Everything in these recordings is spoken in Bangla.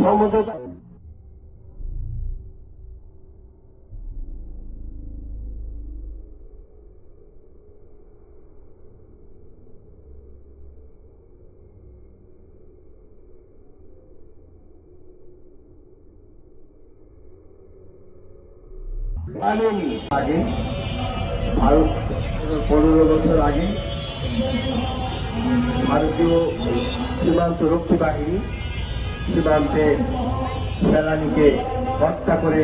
সমঝোতা আগে ভারত 15 বছর আগে ভারতীয় সীমান্ত রক্ষী বাহিনী সীমান্তে ফেলানিকে হত্যা করে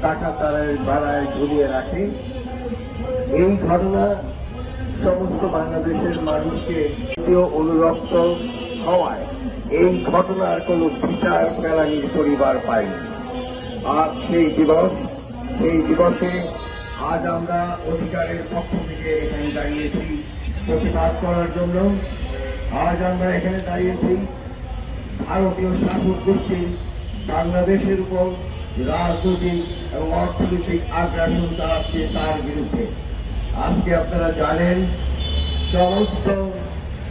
টাকাতারের বাড়ায় ঝুলিয়ে রাখে। এই ঘটনা সমস্ত বাংলাদেশের মানুষকে অনুরক্ত হওয়ায় এই ঘটনার কোনো বিচার ফেলানির পরিবার পায়নি। আর সেই দিবসে আজ আমরা অধিকারের পক্ষ থেকে এখানে দাঁড়িয়েছি প্রতিবাদ করার জন্য। আজ আমরা এখানে দাঁড়িয়েছি ভারতীয় শাসক গোষ্ঠীর বাংলাদেশের উপর রাজনৈতিক এবং অর্থনৈতিক আগ্রাসন চালাচ্ছে তার বিরুদ্ধে। আজকে আপনারা জানেন সমস্ত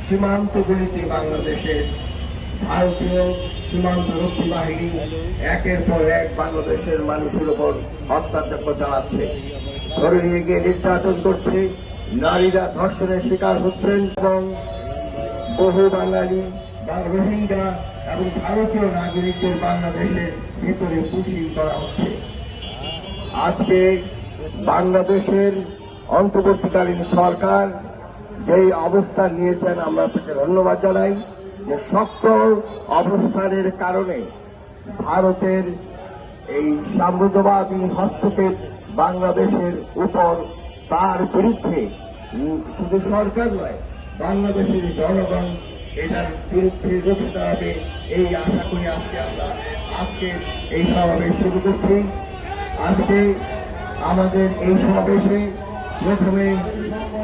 সীমান্তগুলিতে বাংলাদেশের ভারতীয় সীমান্ত রক্ষী বাহিনী একের পর এক বাংলাদেশের মানুষের উপর হত্যাযজ্ঞ চালাচ্ছে, ধরে নিয়ে গিয়ে নির্যাতন করছে, নারীরা ধর্ষণের শিকার হচ্ছেন এবং বহু বাঙালি রোহিঙ্গা এবং ভারতীয় নাগরিকদের বাংলাদেশের ভিতরে পুষিয়ে করা হচ্ছে। আজকে বাংলাদেশের অন্তর্বর্তীকালীন সরকার যেই অবস্থান নিয়েছেন আমরা তাকে ধন্যবাদ জানাই, যে শক্ত অবস্থানের কারণে ভারতের এই সাম্রাজ্যবাদী হস্তক্ষেপ বাংলাদেশের উপর তার বিরুদ্ধে শুধু সরকার নয় বাংলাদেশের জনগণ এটার বিরুদ্ধে রুখে দাঁড়াবে। এই আশা করি আজকে এই সমাবেশ শুরু করছি। আজকে আমাদের এই সমাবেশে প্রথমে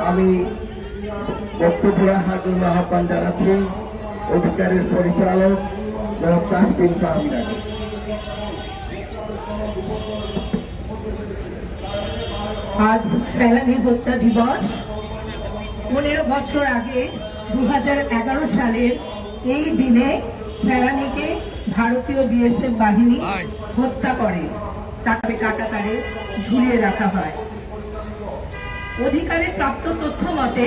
আমি বক্তব্য রাখার জন্য আহ্বান জানাচ্ছি অধিকারের পরিচালক জনাব তাসকিন ফাহমিনাকে। আজ ফেলানি হত্যা দিবস। 15 বছর আগে 2011 সালের এই দিনে ফেলানিকে ভারতীয় বিএসএফ বাহিনী হত্যা করে, তাকে কাঁটাতারে ঝুলিয়ে রাখা হয়। অধিকারে প্রাপ্ত তথ্য মতে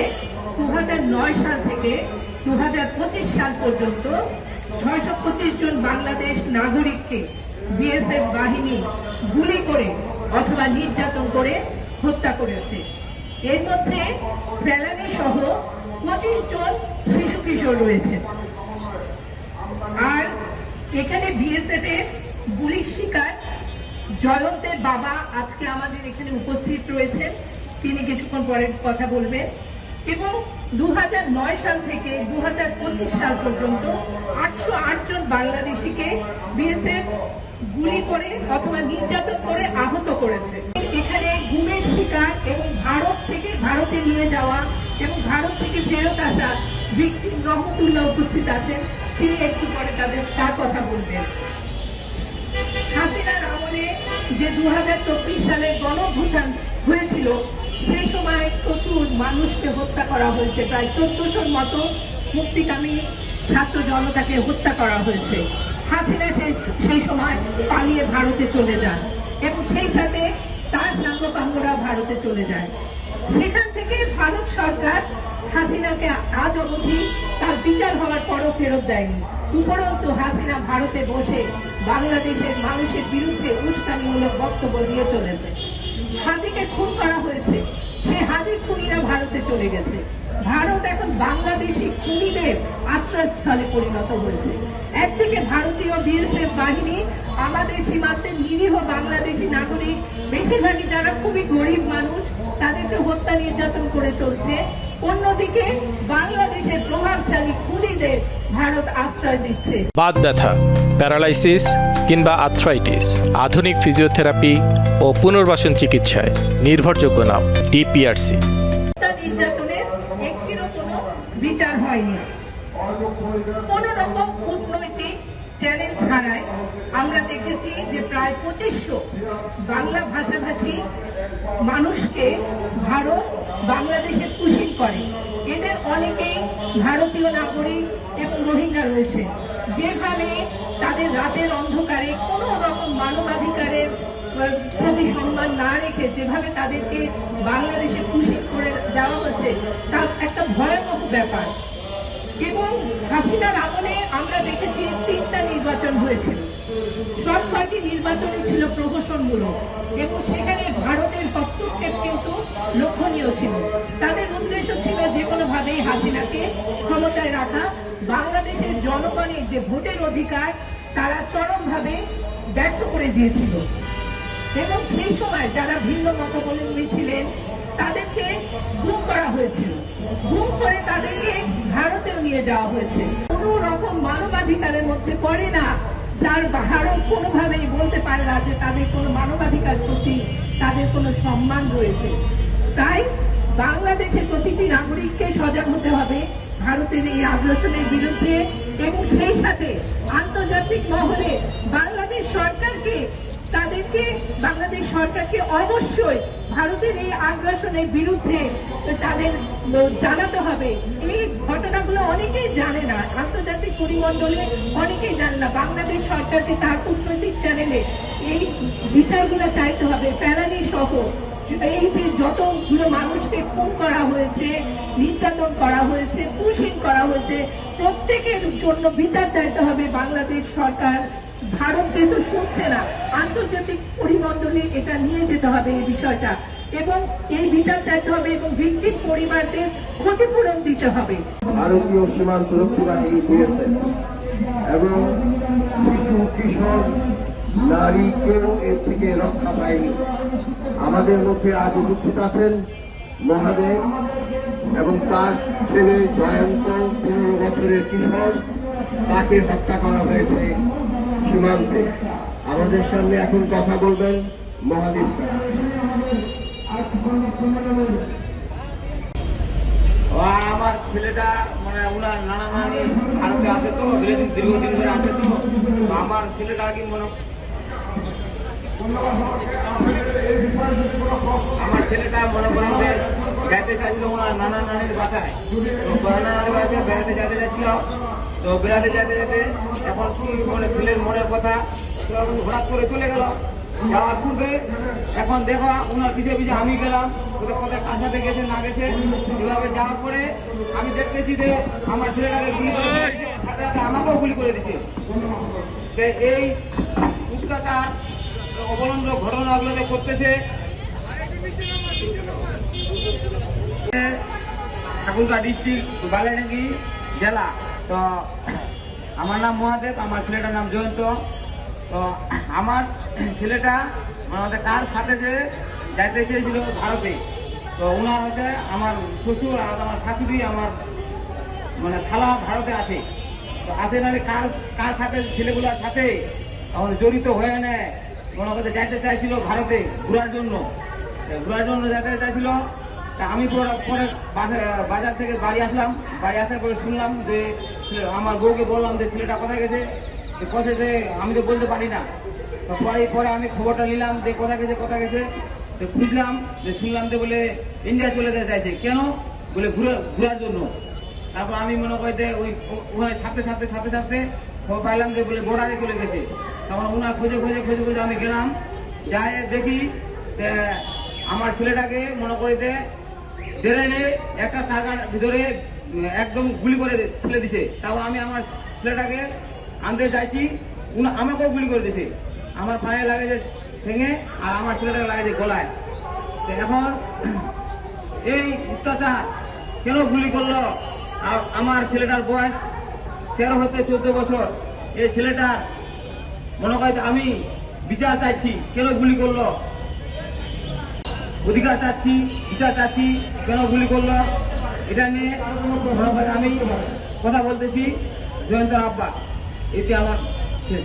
2009 সাল থেকে 2025 সাল পর্যন্ত 625 জন বাংলাদেশ নাগরিককে বিএসএফ বাহিনী গুলি করে অথবা নির্যাতন করে হত্যা করেছে। এর মধ্যে ফেলানি সহ 25 জন শিশু কিশোর রয়েছে। আর এখানে বিএসএফ এর গুলির শিকার জয়ন্তের বাবা আজকে আমাদের এখানে উপস্থিত রয়েছেন, তিনি কিছুক্ষণ পরে কথা বলবেন। এবং 2009 সাল থেকে 2025 সাল পর্যন্ত 808 জন বাংলাদেশিকে বিএসএফ গুলি করে অথবা নির্যাতন করে আহত করেছে। এখানে গুমের শিকার এবং ভারতে নিয়ে যাওয়া এবং ভারত থেকে ফেরত আসা ভিকটিম রহমতুল্লাহ উপস্থিত আছেন, তিনি একটু পরে তার কথা বলবেন। হাসিনার আমলে যে 2024 সালে গণঅভ্যুত্থান হয়েছিল সেই সময় প্রচুর মানুষকে হত্যা করা হয়েছে, প্রায় 1400 মতো মুক্তিকামী ছাত্র জনতাকে হত্যা করা হয়েছে। হাসিনা সেই সময় পালিয়ে ভারতে চলে যান এবং সেই সাথে তার সাঙ্গপাঙ্গরা ভারতে চলে যায়। সেখান থেকে ভারত সরকার হাসিনাকে আজ অবধি তার বিচার হওয়ার পরও ফেরত দেয়নি। উপরন্তু হাসিনা ভারতে বসে বাংলাদেশের মানুষের বিরুদ্ধে উস্কানিমূলক বক্তব্য দিয়ে চলেছে। হাদিকে খুন করা হয়েছে, সে হাদির খুনিরা ভারতে চলে গেছে। ভারত এখন বাংলাদেশি খুনিদের আশ্রয়স্থলে পরিণত হয়েছে। একদিকে ভারতীয় বিএসএফ বাহিনী আমাদের সীমান্তের নিরীহ বাংলাদেশি নাগরিক, বেশিরভাগই যারা খুবই গরিব মানুষ, তাদেরকে হত্যা নির্যাতন করে চলছে। অন্যদিকে বাংলাদেশের প্রভাবশালী খুনিদের ভারত আশ্রয় দিচ্ছে। বাত ব্যথা, প্যারালাইসিস কিংবা আর্থ্রাইটিস, আধুনিক ফিজিওথেরাপি ও পুনর্বাসন চিকিৎসায় নির্ভরযোগ্য নাম ডিপিআরসি। নির্যাতনের একটিরও কোনো বিচার হয়নি। কোন রকম কূটনৈতিক চ্যানেল ছাড়াই আমরা দেখেছি যে প্রায় 2500 বাংলা ভাষাভাষী মানুষকে ভারত বাংলাদেশে পুষিং করে। এদের অনেকেই ভারতীয় নাগরিক এবং রোহিঙ্গা রয়েছে। যেভাবে তাদের রাতের অন্ধকারে কোনো রকম মানবাধিকারের প্রতি সম্মান না রেখে যেভাবে তাদেরকে বাংলাদেশে পুষিং করে দেওয়া হয়েছে তা একটা ভয়াবহ ব্যাপার। এবং হাসিনার আমলে আমরা দেখেছি 3টা নির্বাচন হয়েছিল, সব কয়টি নির্বাচনই ছিল প্রহসনমূলক এবং সেখানে ভারতের হস্তক্ষেপ কিন্তু লক্ষণীয় ছিল। তাদের উদ্দেশ্য ছিল যে কোনোভাবেই হাসিনাকে ক্ষমতায় রাখা। বাংলাদেশের জনগণের যে ভোটের অধিকার তারা চরমভাবে ব্যর্থ করে দিয়েছিল এবং সেই সময় যারা ভিন্ন মতাবলম্বী ছিলেন তাদেরকে গুম করা হয়েছিল, গুম করে তাদেরকে ভারতেও নিয়ে যাওয়া হয়েছে। কোন রকম মানবাধিকারের মধ্যে পড়ে না, যার ভারত কোনোভাবেই বলতে পারে না যে তাদের কোনো মানবাধিকার প্রতি তাদের কোনো সম্মান রয়েছে। তাই বাংলাদেশের প্রতিটি নাগরিককে সজাগ হতে হবে ভারতের এই আগ্রাসনের বিরুদ্ধে এবং সেই সাথে আন্তর্জাতিক মহলে বাংলাদেশ সরকারকে অবশ্যই ভারতের এই আগ্রাসনের বিরুদ্ধে তাদের জানাতে হবে। এই ঘটনাগুলো অনেকেই জানে না, আন্তর্জাতিক পরিমণ্ডলে অনেকেই জানে না। বাংলাদেশ সরকারকে তার কূটনৈতিক চ্যানেলে এই বিচারগুলো চাইতে হবে। ফেলানি সহ এই যে যতগুলো মানুষকে খুন করা হয়েছে, নির্যাতন করা হয়েছে, পুশিং করা হয়েছে, প্রত্যেকের জন্য বিচার চাইতে হবে বাংলাদেশ সরকার। ভারত যেহেতু শুনছে না, আন্তর্জাতিক পরিমণ্ডলে এটা নিয়ে যেতে হবে এই বিষয়টা এবং এই বিচার চাইতে হবে এবং ভিকটিম পরিবারদের ক্ষতিপূরণ দিতে হবে। ভারতীয় সীমান্ত রক্ষী বাহিনী দিয়েছে এবং শিশু কিশোর নারী কেউ এর থেকে রক্ষা পায়নি। আমাদের মধ্যে আজ উপস্থিত আছেন মহাদেব এবং তার ছেলে জয়ন্ত 15 বছরের কিশোর, তাকে হত্যা করা হয়েছে সীমান্তে। আমাদের সামনে এখন কথা বলবেন মহাদেব। আমার ছেলেটা মানে ওনার নানা নানি ভারতে আছে তো, দীর্ঘদিন ধরে আছে তো আমার ছেলেটা কি মনে করেন যে যাইতে চাইছিল ওনার নানা নানির বাসায়। তো নানা নানির বাসায় বেড়াতে যেতে যাচ্ছিল। তো বেড়াতে যেতে যেতে এখন কি মানে ছেলের মনের কথা হঠাৎ করে চলে গেল। যাওয়ার পূর্বে এখন দেখো ওনার পিছিয়ে পিছিয়ে আমি গেলাম, ওদের কোথায় কার সাথে গেছে না গেছে। এভাবে যাওয়ার পরে আমি দেখতেছি যে আমার ছেলেটাকে গুলি করে দিয়েছে, সাথে সাথে আমাকেও গুলি করে দিচ্ছে। এই অত্যাচার অবলম্ব ঘটনাগুলো যে করতেছে ঠাকুরগাঁ ডিস্ট্রিক্ট বালাইনাগি জেলা। তো আমার নাম মহাদেব, আমার ছেলেটার নাম জয়ন্ত। তো আমার ছেলেটা আমাদের কার সাথে যে যাইতে চেয়েছিল ভারতে। তো ওনার হচ্ছে আমার শ্বশুর আর আমার শাশুড়ি, আমার মানে খালা ভারতে আছে। তো আছে না কার সাথে ছেলেগুলোর সাথে আমার জড়িত হয়ে নেয়। মনে করতে যাইতে চাইছিল ভারতে ঘোরার জন্য যাইতে চাইছিল। তা আমি পরে বাজার থেকে বাড়ি আসলাম, বাড়ি আসার পরে শুনলাম যে আমার বউকে বললাম যে ছেলেটা কোথায় গেছে। কোথায় যে আমি তো বলতে পারি না। তো পরে আমি খবরটা নিলাম যে কোথায় গেছে। তো খুঁজলাম যে শুনলাম যে বলে ইন্ডিয়া চলে যেতে চাইছে। কেন বলে ঘোরার জন্য। তারপর আমি মনে করি যে ওখানে ছাপতে খবর পাইলাম যে বলে বর্ডারে চলে গেছে। তখন ওনার খুঁজে আমি গেলাম, যাই দেখি আমার ছেলেটাকে মনে করি যে ডেরাইনে একটা টাকার ভিতরে একদম গুলি করে ফেলে দিছে। তাও আমি আমার ছেলেটাকে আনতে চাইছি, আমাকেও গুলি করে দিছে। আমার পায়ে লাগে যে ঠেঙে আর আমার ছেলেটাকে লাগে যে গলায়। এখন এই অত্যাচার কেন গুলি করলো? আমার ছেলেটার বয়স 13 হতে 14 বছর। এই ছেলেটার মনে হয় আমি বিচার চাইছি, কেন গুলি করলো? অধিকার চাচ্ছি, বিচার চাচ্ছি, কেন গুলি করলো? এটা নিয়ে মনে হয় আমি কথা বলতেছি। জয়ন্ত আব্বা, এটি আমার শেষ।